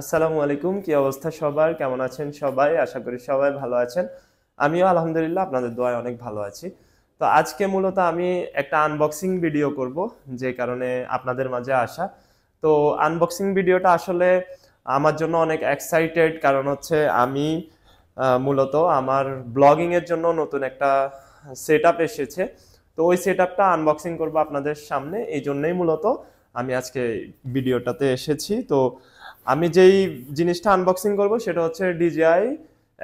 আসসালামু আলাইকুম। কি অবস্থা সবার? কেমন আছেন সবাই? আশা করি সবাই ভালো আছেন। আমিও আলহামদুলিল্লাহ আপনাদের দোয়ায় অনেক ভালো আছি। তো আজকে মূলত আমি একটা আনবক্সিং ভিডিও করব, যে কারণে আপনাদের মাঝে আসা। তো আনবক্সিং ভিডিওটা আসলে আমার জন্য অনেক এক্সাইটেড, কারণ হচ্ছে আমি মূলত আমার ব্লগিং এর জন্য নতুন একটা সেটআপ এসেছে। তো ওই সেটআপটা আনবক্সিং করব আপনাদের সামনে, এই জন্যই মূলত আমি আজকে ভিডিওটাতে এসেছি। তো আমি যেই জিনিসটা আনবক্সিং করব সেটা হচ্ছে DJI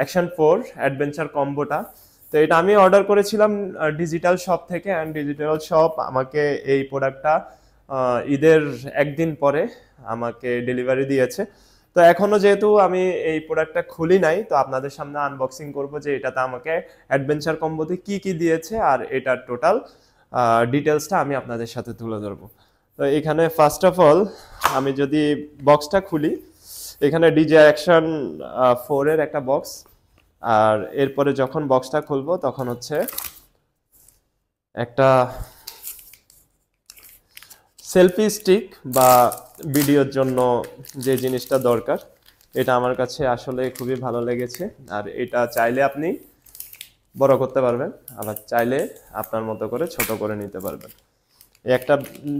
Action 4 অ্যাডভেঞ্চার কম্বোটা। তো এটা আমি অর্ডার করেছিলাম ডিজিটাল শপ থেকে, অ্যান্ড ডিজিটাল শপ আমাকে এই প্রোডাক্টটা ঈদের একদিন পরে আমাকে ডেলিভারি দিয়েছে। তো এখনো যেহেতু আমি এই প্রোডাক্টটা খুলি নাই, তো আপনাদের সামনে আনবক্সিং করব যে এটাতে আমাকে অ্যাডভেঞ্চার কম্বোতে কি কি দিয়েছে আর এটার টোটাল ডিটেলসটা আমি আপনাদের সাথে তুলে ধরবো। তো এখানে ফার্স্ট অফ অল আমি যদি বক্সটা খুলি, এখানে DJI Action 4 এর একটা বক্স। আর এরপরে যখন বক্সটা খুলবো তখন হচ্ছে একটা সেলফি স্টিক বা ভিডিওর জন্য যে জিনিসটা দরকার, এটা আমার কাছে আসলে খুবই ভালো লেগেছে। আর এটা চাইলে আপনি বড় করতে পারবেন, আবার চাইলে আপনার মতো করে ছোট করে নিতে পারবেন। এই একটা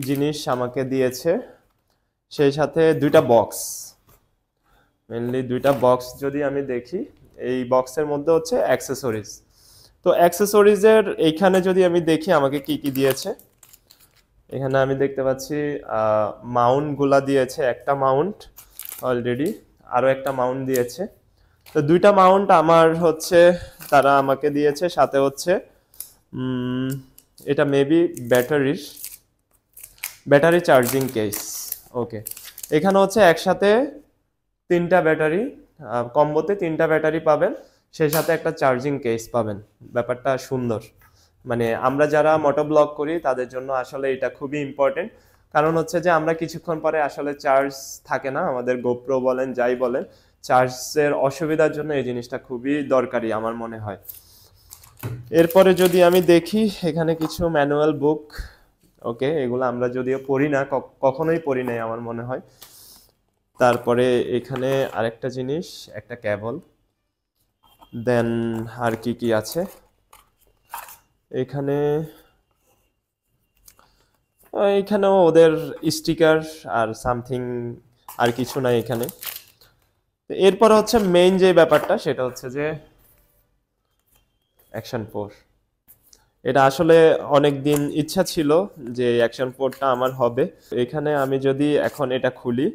জিনিস আমাকে দিয়েছে, সেই সাথে দুইটা বক্স, মেনলি দুইটা বক্স যদি আমি দেখি, এই বক্সের মধ্যে হচ্ছে অ্যাক্সেসরিজ। তো অ্যাক্সেসরিজের এইখানে যদি আমি দেখি আমাকে কি কি দিয়েছে, এখানে আমি দেখতে পাচ্ছি মাউন্টগুলা দিয়েছে। একটা মাউন্ট অলরেডি, আরও একটা মাউন্ট দিয়েছে। তো দুইটা মাউন্ট আমার হচ্ছে তারা আমাকে দিয়েছে, সাথে হচ্ছে এটা মেবি ব্যাটারি চার্জিং কেস। ওকে, এখানে হচ্ছে একসাথে তিনটা ব্যাটারি, কম্বোতে তিনটা ব্যাটারি পাবেন, সেই সাথে একটা চার্জিং কেস পাবেন। ব্যাপারটা সুন্দর, মানে আমরা যারা মোটো ব্লগ করি তাদের জন্য আসলে এটা খুবই ইম্পর্টেন্ট। কারণ হচ্ছে যে আমরা কিছুক্ষণ পরে আসলে চার্জ থাকে না, আমাদের গোপ্রো বলেন যাই বলেন, চার্জের অসুবিধার জন্য এই জিনিসটা খুবই দরকারি আমার মনে হয়। এরপরে যদি আমি দেখি এখানে কিছু ম্যানুয়াল বুক। ওকে, এগুলো আমরা যদিও পড়ি না, কখনোই পড়ি নাই আমার মনে হয়। তারপরে এখানে আরেকটা জিনিস, একটা কেবল। দেন আর কি কি আছে এখানে, এইখানেও ওদের স্টিকার আর সামথিং, আর কিছু নাই এখানে। এরপর হচ্ছে মেইন যে ব্যাপারটা, সেটা হচ্ছে যে অ্যাকশন 4। এটা আসলে অনেক দিন ইচ্ছা ছিল যে অ্যাকশন 4টা আমার হবে। এখানে আমি যদি এখন এটা খুলি,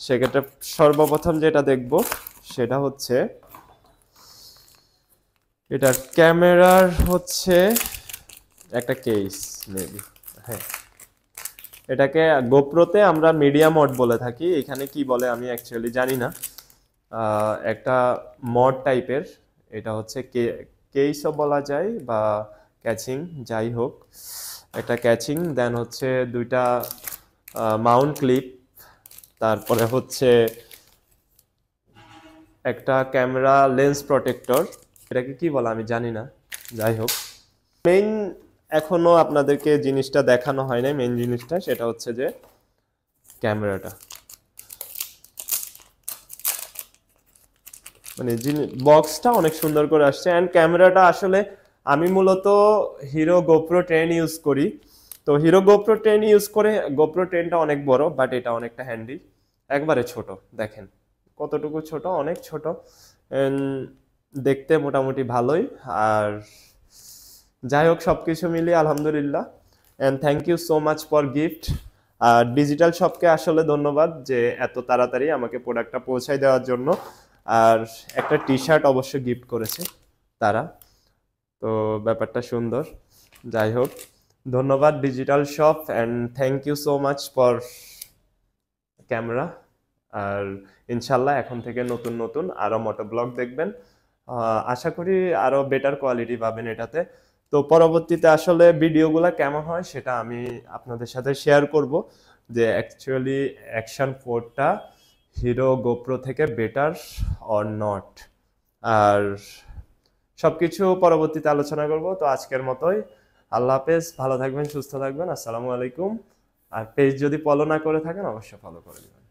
সেক্ষেত্রে সর্বপ্রথম যেটা দেখব সেটা হচ্ছে এটার ক্যামেরার হচ্ছে একটা কেস মেবি। হ্যাঁ, এটাকে গোপ্রোতে আমরা মিডিয়া মড বলে থাকি, এখানে কি বলে আমি অ্যাকচুয়ালি জানি না। একটা মড টাইপের, এটা হচ্ছে কেসও বলা যায় বা ক্যাচিং, যাই হোক একটা ক্যাচিং। দেন হচ্ছে দুইটা মাউন্ট ক্লিপ, তারপরে হচ্ছে একটা ক্যামেরা লেন্স প্রটেক্টর, এটাকে কি বলে আমি জানি না, যাই হোক। মেইন এখনো আপনাদেরকে জিনিসটা দেখানো হয় না, মেইন জিনিসটা সেটা হচ্ছে যে ক্যামেরাটা, মানে বক্সটা অনেক সুন্দর করে আসছে। অ্যান্ড ক্যামেরাটা আসলে আমি মূলত হিরো গোপ্রো 10 ইউজ করি। তো হিরো গোপ্রো 10 ইউজ করে, গোপ্রো 10টা অনেক বড়, বাট এটা অনেকটা হ্যান্ডি, একবারে ছোট। দেখেন কতটুকু ছোট, অনেক ছোট। দেখতে মোটামুটি ভালোই। আর যাই হোক, সব কিছু মিলিয়ে আলহামদুলিল্লাহ। And thank you so much for gift. আর ডিজিটাল শপকে আসলে ধন্যবাদ যে এত তাড়াতাড়ি আমাকে প্রোডাক্টটা পৌঁছায় দেওয়ার জন্য। আর একটা টি শার্ট অবশ্য গিফট করেছে তারা, তো ব্যাপারটা সুন্দর। যাই হোক, ধন্যবাদ digital shop, and thank you so much for camera. আর ইনশাল্লাহ এখন থেকে নতুন নতুন আরও মোটো ব্লগ দেখবেন, আশা করি আরও বেটার কোয়ালিটি পাবেন এটাতে। তো পরবর্তীতে আসলে ভিডিওগুলো কেমন হয় সেটা আমি আপনাদের সাথে শেয়ার করব, যে অ্যাকচুয়ালি অ্যাকশন 4টা হিরো গোপ্রো থেকে বেটার অর নট। আর সবকিছু পরবর্তীতে আলোচনা করব। তো আজকের মতোই আল্লাহ হাফেজ, ভালো থাকবেন, সুস্থ থাকবেন, আসসালামু আলাইকুম। আর পেজ যদি ফলো না করে থাকেন অবশ্যই ফলো করে দেবেন।